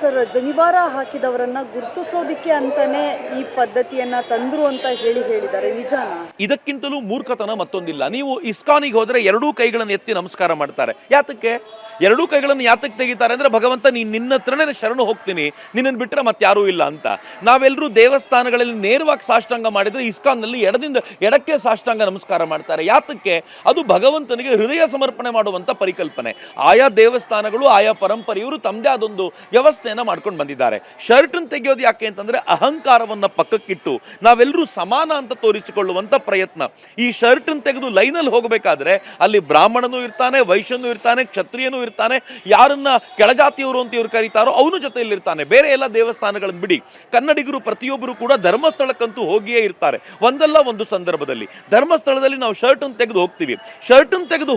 Sir, ಜನಿವಾರ ಹಾಕಿದವರನ್ನ ಗುರುತಿಸೋದಿಕ್ಕೆ ಅಂತಾನೆ ಈ ಪದ್ಧತಿಯನ್ನ ತಂದ್ರು ಅಂತ ಹೇಳಿದ್ದಾರೆ, ನಿಜಾನಾ? ಇದಕ್ಕಿಂತಲೂ ಮೂರ್ಖತನ ಮತ್ತೊಂದಿಲ್ಲ. ನೀವು ಇಸ್ಕಾನಿಗೆ ಹೋದರೆ ಎರಡೂ ಕೈಗಳನ್ನು ಎತ್ತಿ ನಮಸ್ಕಾರ ಮಾಡ್ತಾರೆ. ಯಾತಕ್ಕೆ? ಎರಡೂ ಕೈಗಳನ್ನು ಯಾತಕ್ಕೆ ತೆಗಿತಾರೆ ಅಂದರೆ, ಭಗವಂತ ನಿನ್ನ ಹತ್ರನೇ ಶರಣು ಹೋಗ್ತೀನಿ, ನಿನ್ನನ್ನು ಬಿಟ್ಟರೆ ಮತ್ತೆ ಯಾರೂ ಇಲ್ಲ ಅಂತ. ನಾವೆಲ್ಲರೂ ದೇವಸ್ಥಾನಗಳಲ್ಲಿ ನೇರವಾಗಿ ಸಾಷ್ಟಾಂಗ ಮಾಡಿದರೆ ಇಸ್ಕಾನ್ನಲ್ಲಿ ಎಡಕ್ಕೆ ಸಾಷ್ಟಾಂಗ ನಮಸ್ಕಾರ ಮಾಡ್ತಾರೆ. ಯಾತಕ್ಕೆ? ಅದು ಭಗವಂತನಿಗೆ ಹೃದಯ ಸಮರ್ಪಣೆ ಮಾಡುವಂಥ ಪರಿಕಲ್ಪನೆ. ಆಯಾ ದೇವಸ್ಥಾನಗಳು ಆಯಾ ಪರಂಪರೆಯವರು ತಮ್ಮದೇ ಆದೊಂದು ವ್ಯವಸ್ಥೆಯನ್ನು ಮಾಡ್ಕೊಂಡು ಬಂದಿದ್ದಾರೆ. ಶರ್ಟನ್ನು ತೆಗೆಯೋದು ಯಾಕೆ ಅಂತಂದರೆ, ಅಹಂಕಾರವನ್ನು ಪಕ್ಕಕ್ಕಿಟ್ಟು ನಾವೆಲ್ಲರೂ ಸಮಾನ ಅಂತ ತೋರಿಸಿಕೊಳ್ಳುವಂಥ ಪ್ರಯತ್ನ. ಈ ಶರ್ಟನ್ನು ತೆಗೆದು ಲೈನಲ್ಲಿ ಹೋಗಬೇಕಾದ್ರೆ ಅಲ್ಲಿ ಬ್ರಾಹ್ಮಣನೂ ಇರ್ತಾನೆ, ವೈಶ್ಯನೂ ಇರ್ತಾನೆ, ಕ್ಷತ್ರಿಯನೂ ಇರ್ತಾನೆ, ಯಾರನ್ನ ಕೆಳಜಾತಿಯವರು ಅಂತ ಇವ್ರು ಕರೀತಾರೋ ಅವನು ಜೊತೆಯಲ್ಲಿರ್ತಾನೆ. ಬೇರೆ ಎಲ್ಲ ದೇವಸ್ಥಾನಗಳನ್ನು ಬಿಡಿ, ಕನ್ನಡಿಗರು ಪ್ರತಿಯೊಬ್ಬರು ಕೂಡ ಧರ್ಮಸ್ಥಳಕ್ಕಂತೂ ಹೋಗಿಯೇ ಇರ್ತಾರೆ. ಒಂದಲ್ಲ ಒಂದು ಸಂದರ್ಭದಲ್ಲಿ ಧರ್ಮಸ್ಥಳದಲ್ಲಿ ನಾವು ಶರ್ಟನ್ನು ತೆಗೆದು ಹೋಗ್ತೀವಿ. ಶರ್ಟನ್ನು ತೆಗೆದು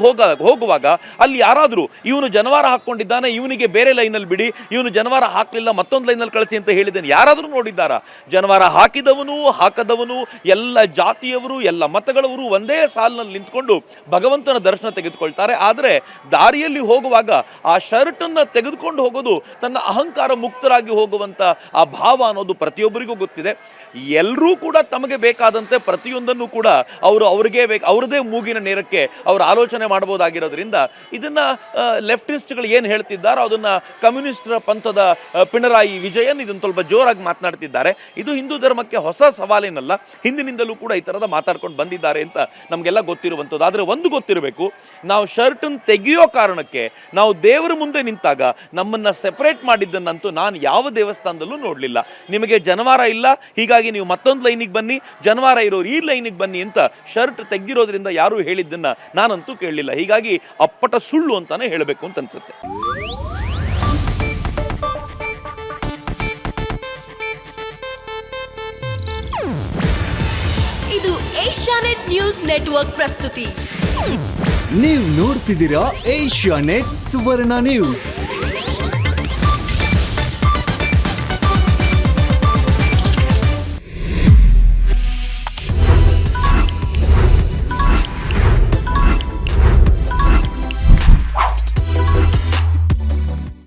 ಹೋಗುವಾಗ ಅಲ್ಲಿ ಯಾರಾದರೂ ಇವನು ಜನವಾರ ಹಾಕ್ಕೊಂಡಿದ್ದಾನೆ, ಇವನಿಗೆ ಬೇರೆ ಲೈನಲ್ಲಿ ಬಿಡಿ, ಇವನು ಜನವಾರ ಹಾಕಲಿಲ್ಲ ಮತ್ತೊಂದು ಲೈನಲ್ಲಿ ಕಳಿಸಿ ಅಂತ ಹೇಳಿದ್ದೇನೆ. ಯಾರಾದರೂ ನೋಡಿದ್ದಾರಾ? ಜನವಾರ ಹಾಕಿದವನು ಹಾಕದವನು, ಎಲ್ಲ ಜಾತಿಯವರು ಎಲ್ಲ ಮತಗಳವರು ಒಂದೇ ಸಾಲಿನಲ್ಲಿ ನಿಂತ್ಕೊಂಡು ಭಗವಂತನ ದರ್ಶನ ತೆಗೆದುಕೊಳ್ತಾರೆ. ಆದರೆ ದಾರಿಯಲ್ಲಿ ಹೋಗುವಾಗ ಆ ಶರ್ಟನ್ನು ತೆಗೆದುಕೊಂಡು ಹೋಗೋದು ತನ್ನ ಅಹಂಕಾರ ಮುಕ್ತರಾಗಿ ಹೋಗುವಂಥ ಆ ಭಾವ ಅನ್ನೋದು ಪ್ರತಿಯೊಬ್ಬರಿಗೂ ಗೊತ್ತಿದೆ. ಎಲ್ಲರೂ ಕೂಡ ತಮಗೆ ಬೇಕಾದಂತೆ ಪ್ರತಿಯೊಂದನ್ನು ಕೂಡ ಅವ್ರದೇ ಮೂಗಿನ ನೇರಕ್ಕೆ ಅವರು ಆಲೋಚನೆ ಮಾಡಬಹುದಾಗಿರೋದ್ರಿಂದ ಇದನ್ನು ಲೆಫ್ಟಿಸ್ಟ್ಗಳು ಏನು ಹೇಳ್ತಿದ್ದಾರೋ ಅದನ್ನು ಕಮ್ಯುನಿಸ್ಟರ ಪಂಥದ ಪಿಣರಾಯಿ ವಿಜಯನ್ ಇದನ್ನು ಸ್ವಲ್ಪ ಜೋರಾಗಿ ಮಾತನಾಡ್ತಿದ್ದಾರೆ. ಇದು ಹಿಂದೂ ಧರ್ಮಕ್ಕೆ ಹೊಸ ಸವಾಲೇನಲ್ಲ, ಹಿಂದಿನಿಂದಲೂ ಕೂಡ ಈ ಥರದ ಮಾತಾಡ್ಕೊಂಡು ಬಂದಿದ್ದಾರೆ ಅಂತ ನಮಗೆಲ್ಲ ಗೊತ್ತಿರುವಂಥದ್ದು. ಆದರೆ ಒಂದು ಗೊತ್ತಿರಬೇಕು, ನಾವು ಶರ್ಟನ್ನು ತೆಗೆಯೋ ಕಾರಣಕ್ಕೆ ನಾವು ದೇವರ ಮುಂದೆ ನಿಂತಾಗ ನಮ್ಮನ್ನು ಸೆಪರೇಟ್ ಮಾಡಿದ್ದನ್ನಂತೂ ನಾನು ಯಾವ ದೇವಸ್ಥಾನದಲ್ಲೂ ನೋಡಲಿಲ್ಲ. ನಿಮಗೆ ಜನವಾರ ಇಲ್ಲ, ಹೀಗಾಗಿ ನೀವು ಮತ್ತೊಂದು ಲೈನಿಗೆ ಬನ್ನಿ, ಜನವಾರ ಇರೋರು ಈ ಲೈನಿಗೆ ಬನ್ನಿ ಅಂತ ಶರ್ಟ್ ತೆಗ್ದಿರೋದ್ರಿಂದ ಯಾರೂ ಹೇಳಿದ್ದನ್ನು ನಾನಂತೂ ಕೇಳಲಿಲ್ಲ. ಹೀಗಾಗಿ ಅಪ್ಪಟ ಸುಳ್ಳು ಅಂತಾನೆ ಹೇಳಬೇಕು ಅಂತ ಅನ್ಸುತ್ತೆ. ಇದು ಏಷ್ಯಾನೆಟ್ ನ್ಯೂಸ್ ನೆಟ್ವರ್ಕ್ ಪ್ರಸ್ತುತಿ. ನೀವು ನೋಡ್ತಿದ್ದೀರಾ ಏಷ್ಯಾನೆಟ್ ಸುವರ್ಣ ನ್ಯೂಸ್.